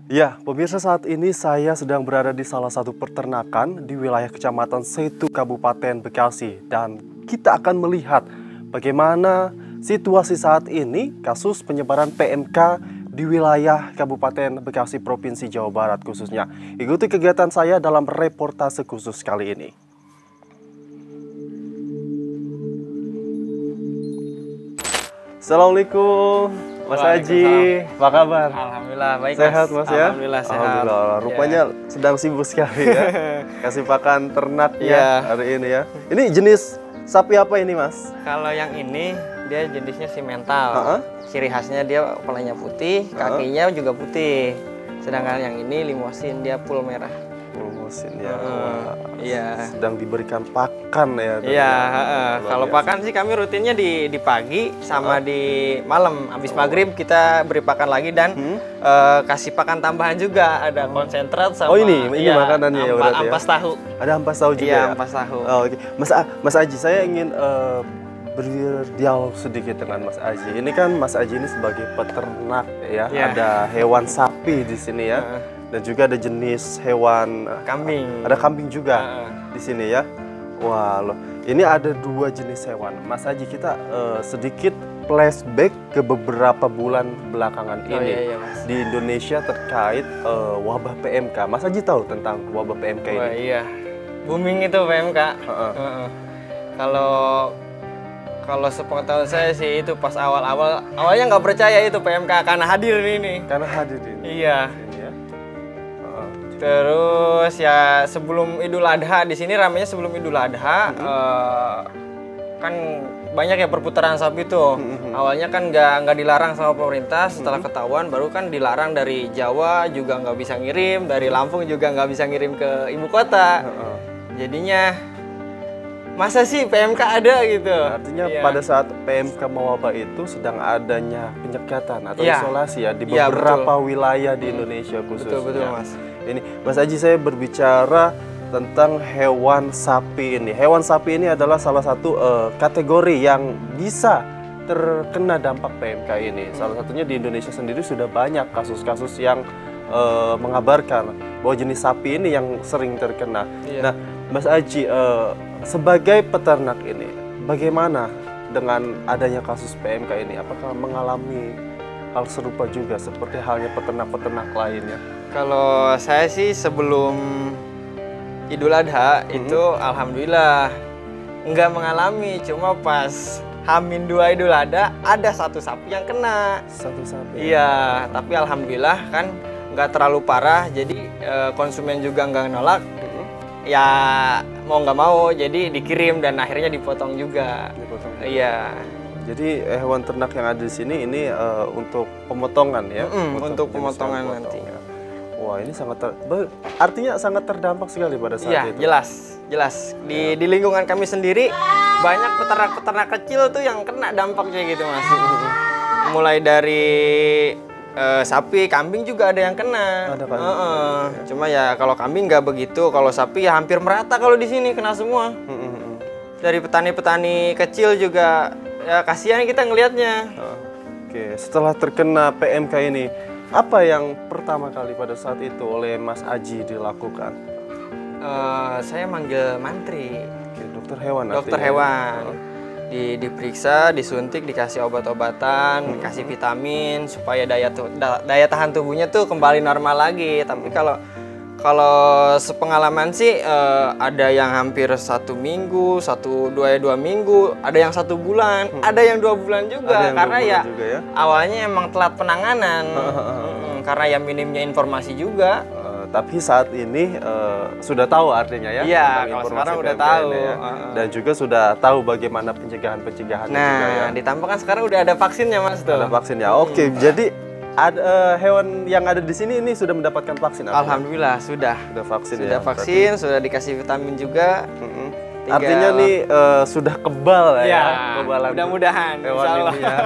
Ya, pemirsa, saat ini saya sedang berada di salah satu peternakan di wilayah Kecamatan Setu, Kabupaten Bekasi. Dan kita akan melihat bagaimana situasi saat ini kasus penyebaran PMK di wilayah Kabupaten Bekasi, Provinsi Jawa Barat khususnya. Ikuti kegiatan saya dalam reportase khusus kali ini. Assalamualaikum. Mas Aji, apa kabar? Alhamdulillah baik. Sehat Mas ya? Alhamdulillah sehat. Alhamdulillah. Rupanya sedang sibuk sekali ya. Kasih pakan ternaknya hari ini ya. Ini jenis sapi apa ini Mas? Kalau yang ini dia jenisnya simental. Ciri khasnya dia kepalanya putih, kakinya juga putih. Sedangkan yang ini limosin dia full merah. Limosin ya. Iya. Sedang diberikan pakan ya. Iya. Kalau pakan sih kami rutinnya di pagi sama di malam. Habis maghrib kita beri pakan lagi dan kasih pakan tambahan juga. Ada konsentrat sama. Oh ini makanannya ya berarti ya. Ampas tahu. Ada ampas tahu juga ya? ya. Ampas tahu. Oh, oke. Mas Aji, saya ingin berdialog sedikit dengan Mas Aji. Ini kan Mas Aji ini sebagai peternak ya. Ada hewan sapi di sini ya. Dan juga ada jenis hewan kambing. Ada kambing juga di sini ya. Wah, loh. Ini ada dua jenis hewan. Mas Aji, kita sedikit flashback ke beberapa bulan belakangan ini di Indonesia terkait wabah PMK. Mas Aji tahu tentang wabah PMK ini? Iya, booming itu PMK. Kalau sepengetahuan saya sih itu pas awalnya nggak percaya itu PMK karena hadir ini. Karena hadir ini. Iya. Terus ya sebelum Idul Adha, di sini ramenya sebelum Idul Adha, kan banyak ya perputaran sapi tuh. Awalnya kan nggak dilarang sama pemerintah, setelah ketahuan baru kan dilarang. Dari Jawa juga nggak bisa ngirim, dari Lampung juga nggak bisa ngirim ke ibu kota. Jadinya masa sih PMK ada gitu. Artinya pada saat PMK mewabah itu sedang adanya penyekatan atau isolasi ya di beberapa wilayah di Indonesia khususnya. Betul Mas. Ini Mas Aji, saya berbicara tentang hewan sapi ini. Hewan sapi ini adalah salah satu kategori yang bisa terkena dampak PMK ini. Salah satunya di Indonesia sendiri sudah banyak kasus-kasus yang mengabarkan bahwa jenis sapi ini yang sering terkena. Nah, Mas Aji, sebagai peternak ini, bagaimana dengan adanya kasus PMK ini? Apakah mengalami hal serupa juga seperti halnya peternak-peternak lainnya? Kalau saya sih sebelum Idul Adha itu alhamdulillah nggak mengalami, cuma pas H-2 Idul Adha ada satu sapi yang kena. Satu sapi? Iya, tapi alhamdulillah kan nggak terlalu parah, jadi konsumen juga nggak nolak. Ya mau nggak mau jadi dikirim dan akhirnya dipotong juga. Iya. Jadi hewan ternak yang ada di sini ini untuk pemotongan ya? Untuk pemotongan nanti. Wah, ini artinya sangat terdampak sekali pada saat itu. Iya, jelas. Di lingkungan kami sendiri banyak peternak-peternak kecil tuh yang kena dampaknya gitu Mas. Mulai dari sapi, kambing juga ada yang kena. Ada kan? Cuma ya kalau kambing nggak begitu, kalau sapi ya hampir merata kalau di sini kena semua. Dari petani-petani kecil juga ya kasihan kita ngelihatnya. Oke, setelah terkena PMK ini, apa yang pertama kali pada saat itu oleh Mas Aji dilakukan? Saya manggil mantri. Oke, dokter hewan. Dokter hewan. Diperiksa, disuntik, dikasih obat-obatan, dikasih vitamin supaya daya tahan tubuhnya tuh kembali normal lagi. Tapi kalau sepengalaman sih ada yang hampir 1 minggu, 2 minggu, ada yang 1 bulan, ada yang 2 bulan juga. Karena ya awalnya emang telat penanganan, karena ya minimnya informasi juga. Tapi saat ini sudah tahu artinya ya? Iya, kalau sekarang udah tahu. Ya. Dan juga sudah tahu bagaimana pencegahan-pencegahannya juga ya? Ditambah kan sekarang udah ada vaksinnya Mas tuh. Ada vaksinnya, oke. Jadi hewan yang ada di sini ini sudah mendapatkan vaksin? Alhamdulillah sudah. Sudah vaksin sudah ya? Vaksin, sudah dikasih vitamin juga. Artinya nih sudah kebal ya? Mudah-mudahan. Hewan ini ya.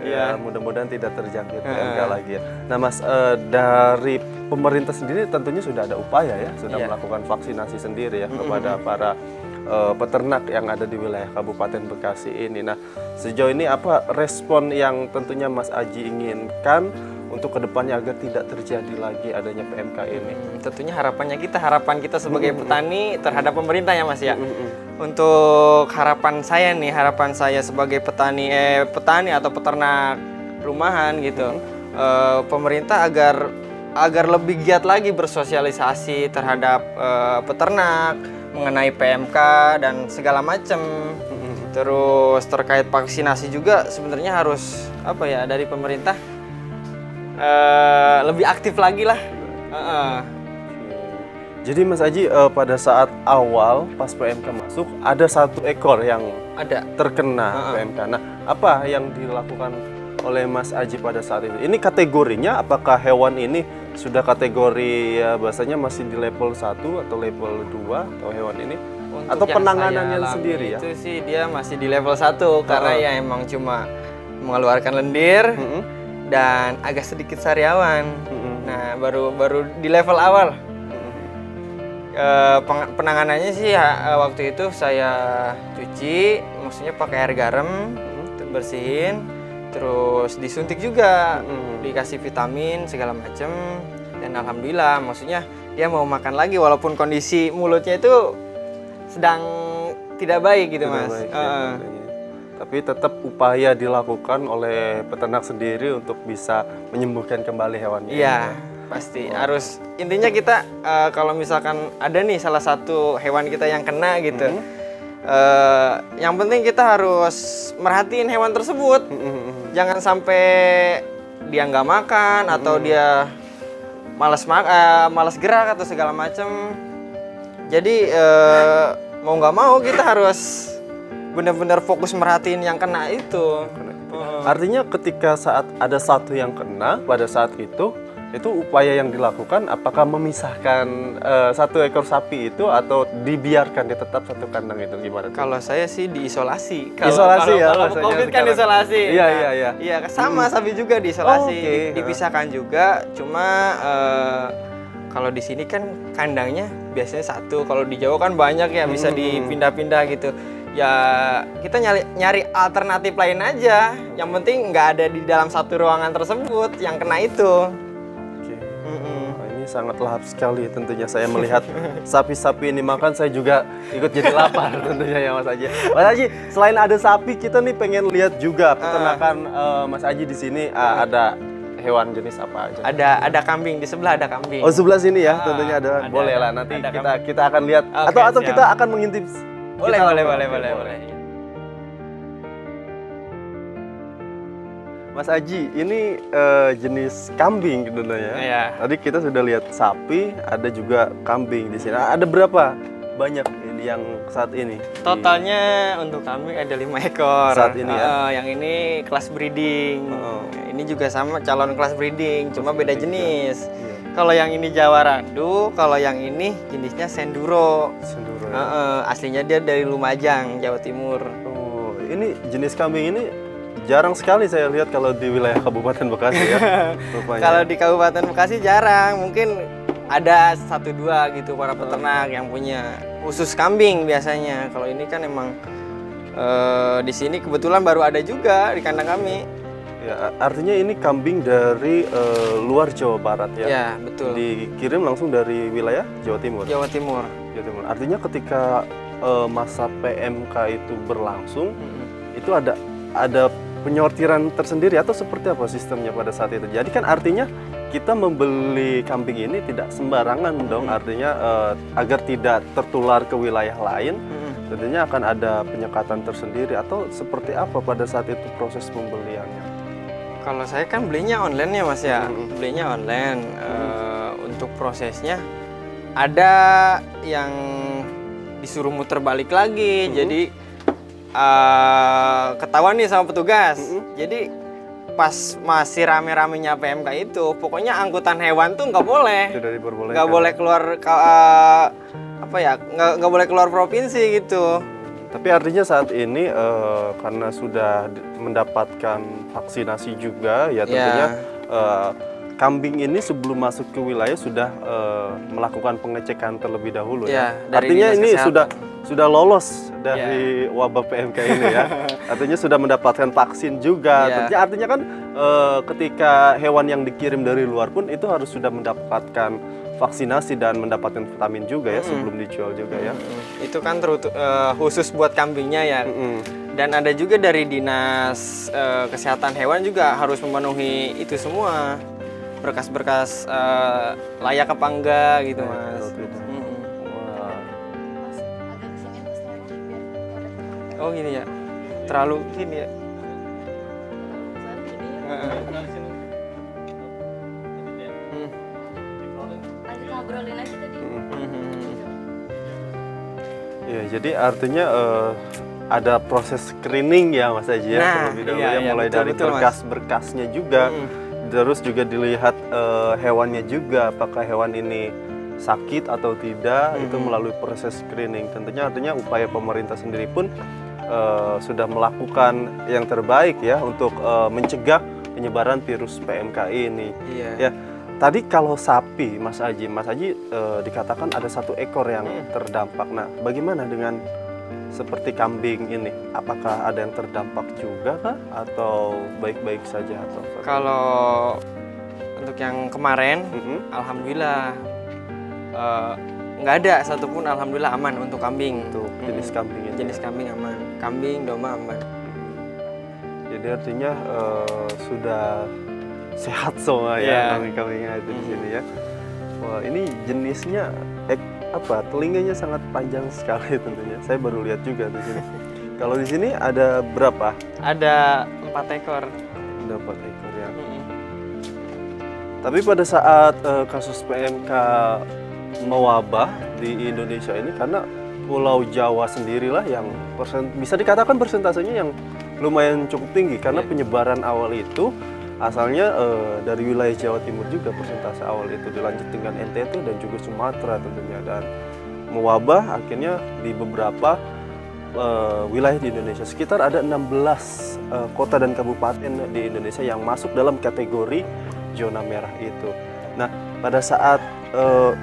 Ya, mudah-mudahan tidak terjangkit PMK lagi ya. Nah Mas, dari pemerintah sendiri tentunya sudah ada upaya ya, sudah melakukan vaksinasi sendiri ya kepada para peternak yang ada di wilayah Kabupaten Bekasi ini. Nah, sejauh ini apa respon yang tentunya Mas Aji inginkan untuk kedepannya agar tidak terjadi lagi adanya PMK ini? Tentunya harapan kita sebagai petani terhadap pemerintah ya Mas ya. Untuk harapan saya sebagai petani atau peternak rumahan gitu, pemerintah agar lebih giat lagi bersosialisasi terhadap peternak mengenai PMK dan segala macam. Terus terkait vaksinasi juga sebenarnya harus dari pemerintah lebih aktif lagi lah. Jadi Mas Aji, pada saat awal pas PMK masuk ada 1 ekor yang terkena PMK. Nah, apa yang dilakukan oleh Mas Aji pada saat itu? Ini kategorinya apakah hewan ini sudah kategori ya bahasanya masih di level 1 atau level 2 atau hewan ini? Untuk atau penanganannya sendiri ya? Itu sih dia masih di level 1 karena ya emang cuma mengeluarkan lendir dan agak sedikit sariawan. Nah, baru di level awal. Penanganannya sih waktu itu saya cuci, maksudnya pakai air garam, bersihin, terus disuntik juga, dikasih vitamin segala macem, dan alhamdulillah, maksudnya dia mau makan lagi walaupun kondisi mulutnya itu sedang tidak baik gitu Mas. Tapi tetap upaya dilakukan oleh peternak sendiri untuk bisa menyembuhkan kembali hewannya. Iya. Pasti harus, intinya kita kalau misalkan ada nih salah satu hewan kita yang kena gitu, yang penting kita harus merhatiin hewan tersebut. Jangan sampai dia nggak makan atau dia malas gerak atau segala macam. Jadi mau nggak mau kita harus benar-benar fokus merhatiin yang kena itu. Artinya ketika saat ada satu yang kena pada saat itu upaya yang dilakukan apakah memisahkan 1 ekor sapi itu atau dibiarkan dia tetap satu kandang itu gimana? Kalau saya sih diisolasi. Isolasi ya. Kalau COVID kan isolasi. Iya. Iya, sama sapi juga diisolasi. Dipisahkan juga. Cuma kalau di sini kan kandangnya biasanya 1. Kalau di Jawa kan banyak ya, bisa dipindah-pindah gitu. Ya kita nyari alternatif lain aja. Yang penting nggak ada di dalam satu ruangan tersebut yang kena itu. Sangat lahap sekali tentunya saya melihat sapi-sapi ini makan, saya juga ikut jadi lapar tentunya ya Mas Aji. Mas Aji, selain ada sapi, kita nih pengen lihat juga peternakan Mas Aji di sini ada hewan jenis apa aja? Ada kambing, di sebelah ada kambing. Oh, sebelah sini ya, tentunya ada. Boleh lah, nanti kita akan lihat atau kita akan mengintip. Boleh. Mas Aji, ini jenis kambing tentunya. Iya. Tadi kita sudah lihat sapi, ada juga kambing di sini. Ada berapa banyak ini yang saat ini? Totalnya untuk kambing ada 5 ekor. Saat ini ya? Yang ini kelas breeding. Ini juga sama calon kelas breeding, cuma beda jenis. Kalau yang ini Jawa Randu, kalau yang ini jenisnya Senduro. Senduro. Aslinya dia dari Lumajang, Jawa Timur. Oh, ini jenis kambing ini jarang sekali saya lihat kalau di wilayah Kabupaten Bekasi ya. Kalau di Kabupaten Bekasi jarang, mungkin ada 1-2 gitu para peternak yang punya khusus kambing biasanya. Kalau ini kan emang di sini kebetulan baru ada juga di kandang kami. Ya, artinya ini kambing dari luar Jawa Barat ya? Ya, betul. Dikirim langsung dari wilayah Jawa Timur? Jawa Timur. Artinya ketika masa PMK itu berlangsung, itu ada penyortiran tersendiri atau seperti apa sistemnya pada saat itu? Jadi kan artinya kita membeli kambing ini tidak sembarangan dong, artinya agar tidak tertular ke wilayah lain, tentunya akan ada penyekatan tersendiri atau seperti apa pada saat itu proses pembeliannya? Kalau saya kan belinya online ya Mas ya, belinya online. Untuk prosesnya ada yang disuruh muter balik lagi, jadi ketahuan nih sama petugas. Jadi pas masih rame-ramenya PMK itu, pokoknya angkutan hewan tuh nggak boleh. Tidak diperbolehkan. Nggak boleh keluar nggak boleh keluar provinsi gitu. Tapi artinya saat ini karena sudah mendapatkan vaksinasi juga ya tentunya kambing ini sebelum masuk ke wilayah sudah melakukan pengecekan terlebih dahulu ya. Dari Artinya ini sudah lolos dari wabah PMK ini ya. Artinya sudah mendapatkan vaksin juga. Artinya kan ketika hewan yang dikirim dari luar pun itu harus sudah mendapatkan vaksinasi dan mendapatkan vitamin juga ya sebelum dijual juga ya. Itu kan khusus buat kambingnya ya. Dan ada juga dari dinas kesehatan hewan juga harus memenuhi itu semua, berkas-berkas layak apa enggak gitu mas. Oh gini ya, terlalu gini ya. Ngobrolin aja tadi. Ya, jadi artinya ada proses screening ya Mas Haji ya, terlebih dahulu ya, mulai dari berkas-berkasnya juga, terus juga dilihat hewannya juga, apakah hewan ini sakit atau tidak, itu melalui proses screening. Tentunya artinya upaya pemerintah sendiri pun sudah melakukan yang terbaik ya untuk mencegah penyebaran virus PMK ini. Ya. Tadi kalau sapi, Mas Haji dikatakan ada 1 ekor yang terdampak. Nah, bagaimana dengan seperti kambing ini? Apakah ada yang terdampak juga kah? Atau baik-baik saja? Atau kalau untuk yang kemarin, alhamdulillah nggak ada satupun, alhamdulillah aman untuk kambing. Untuk jenis kambing ini? Jenis kambing aman, kambing, domba aman. Jadi artinya sudah sehat semua ya kambing-kambingnya itu di sini ya. Wah, ini jenisnya telinganya sangat panjang sekali tentunya. Saya baru lihat juga di sini. Kalau di sini ada berapa? Ada 4 ekor. Ada 4 ekor ya. Tapi pada saat kasus PMK mewabah di Indonesia ini, karena Pulau Jawa sendirilah yang bisa dikatakan persentasenya yang lumayan cukup tinggi, karena penyebaran awal itu asalnya dari wilayah Jawa Timur juga, persentase awal itu dilanjut dengan NTT dan juga Sumatera tentunya, dan mewabah akhirnya di beberapa wilayah di Indonesia. Sekitar ada 16 kota dan kabupaten di Indonesia yang masuk dalam kategori zona merah itu. Nah, pada saat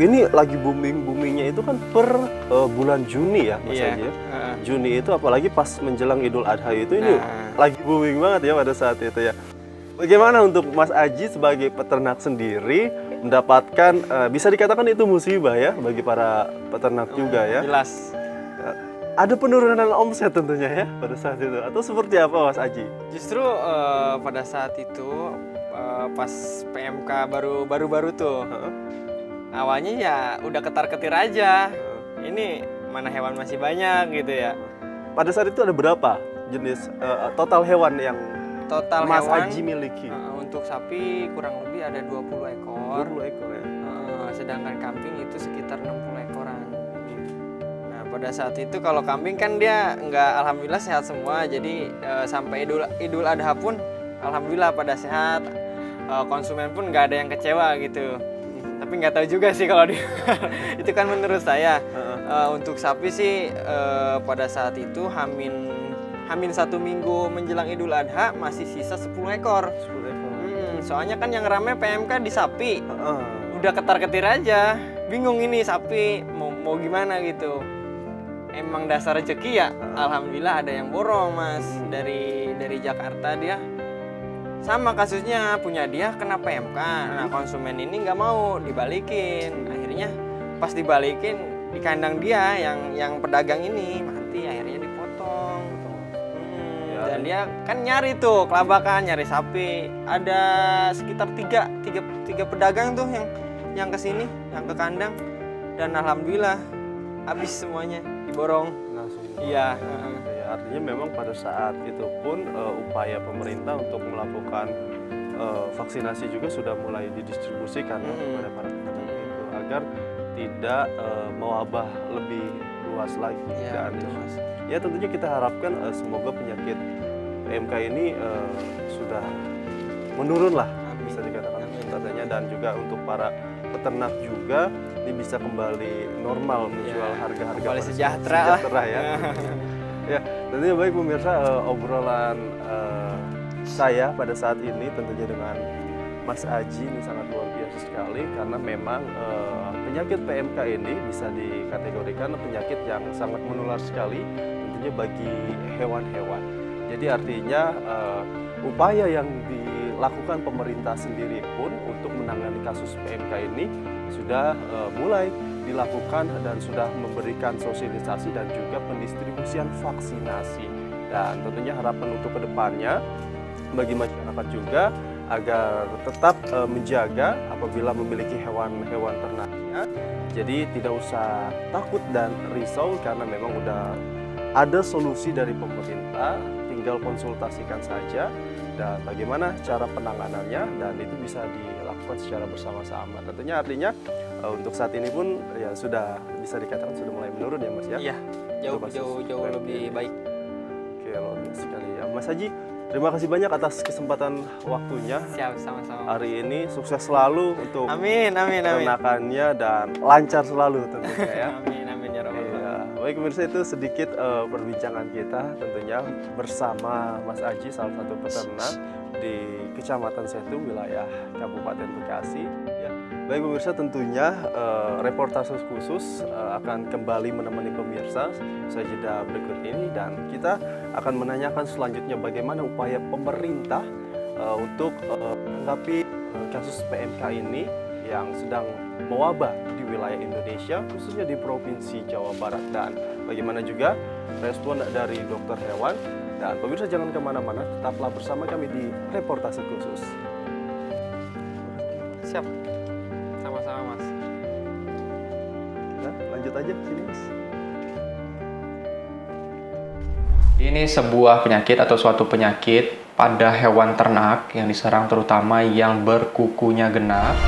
ini lagi boomingnya itu kan per bulan Juni ya Mas Haji ya. Juni itu apalagi pas menjelang Idul Adha itu, ini lagi booming banget ya pada saat itu ya. Bagaimana untuk Mas Aji sebagai peternak sendiri mendapatkan, bisa dikatakan itu musibah ya bagi para peternak juga ya? Jelas. Ada penurunan omset tentunya ya pada saat itu, atau seperti apa Mas Aji? Justru pada saat itu pas PMK baru tuh, awalnya ya udah ketar-ketir aja. Ini mana hewan masih banyak gitu ya. Pada saat itu ada berapa jenis total hewan yang Mas Aji miliki? Untuk sapi kurang lebih ada 20 ekor. 20 ekor ya. Sedangkan kambing itu sekitar 60 ekoran. Nah, pada saat itu kalau kambing kan dia alhamdulillah sehat semua. Jadi sampai Idul Adha pun alhamdulillah pada sehat. Konsumen pun nggak ada yang kecewa gitu. Tapi nggak tahu juga sih kalau itu kan menurut saya. Untuk sapi sih pada saat itu Hamin 1 minggu menjelang Idul Adha masih sisa 10 ekor. 10 ekor. Soalnya kan yang rame PMK di sapi. Udah ketar-ketir aja. Bingung ini sapi mau gimana gitu. Emang dasar rezeki ya. Alhamdulillah ada yang borong Mas dari Jakarta, dia sama kasusnya, punya dia kena PMK. Nah, konsumen ini nggak mau dibalikin. Akhirnya pas dibalikin di kandang dia yang pedagang ini mati, akhirnya dipotong. Dan dia kan nyari tuh kelabakan, nyari sapi. Ada sekitar tiga pedagang tuh yang kesini, yang ke kandang. Dan alhamdulillah habis semuanya, diborong. Langsung. Iya. Artinya memang pada saat itu pun upaya pemerintah untuk melakukan vaksinasi juga sudah mulai didistribusikan kepada para peternak itu, agar tidak mewabah lebih luas lagi. Ya, betul, Mas. Ya tentunya kita harapkan semoga penyakit PMK ini sudah menurun lah, bisa dikatakan persentasenya, dan juga untuk para peternak juga ini bisa kembali normal menjual harga-harga kembali sejahtera ya. Ya, tentunya baik pemirsa, obrolan saya pada saat ini tentunya dengan Mas Aji ini sangat luar biasa sekali karena memang penyakit PMK ini bisa dikategorikan penyakit yang sangat menular sekali tentunya bagi hewan-hewan. Jadi artinya upaya yang dilakukan pemerintah sendiri pun untuk menangani kasus PMK ini sudah mulai dilakukan dan sudah memberikan sosialisasi dan juga pendistribusian vaksinasi. Dan tentunya harapan untuk kedepannya bagi masyarakat juga agar tetap menjaga apabila memiliki hewan-hewan ternaknya. Jadi tidak usah takut dan risau karena memang udah ada solusi dari pemerintah, tinggal konsultasikan saja dan bagaimana cara penanganannya dan itu bisa dilakukan secara bersama-sama. Tentunya artinya untuk saat ini pun ya sudah bisa dikatakan sudah mulai menurun ya Mas ya. Iya, jauh lebih baik. Oke, luar biasa sekali ya. Mas Haji, terima kasih banyak atas kesempatan waktunya. Siap, sama-sama. Hari ini sukses selalu untuk Amin. peternakannya dan lancar selalu tentunya ya. Amin ya Rabbal alamin. Iya. Baik pemirsa, itu sedikit perbincangan kita tentunya bersama Mas Aji, salah satu peternak di Kecamatan Setu, wilayah Kabupaten Bekasi. Ya. Baik pemirsa, tentunya reportase khusus akan kembali menemani pemirsa usai jeda berikut ini dan kita akan menanyakan selanjutnya bagaimana upaya pemerintah untuk menanggapi kasus PMK ini yang sedang mewabah di wilayah Indonesia, khususnya di Provinsi Jawa Barat, dan bagaimana juga respon dari dokter hewan. Dan pemirsa jangan kemana-mana, tetaplah bersama kami di reportase khusus. Siap. Sama-sama Mas. Nah, lanjut aja sini Mas. Ini sebuah penyakit atau suatu penyakit pada hewan ternak yang diserang terutama yang berkukunya genap.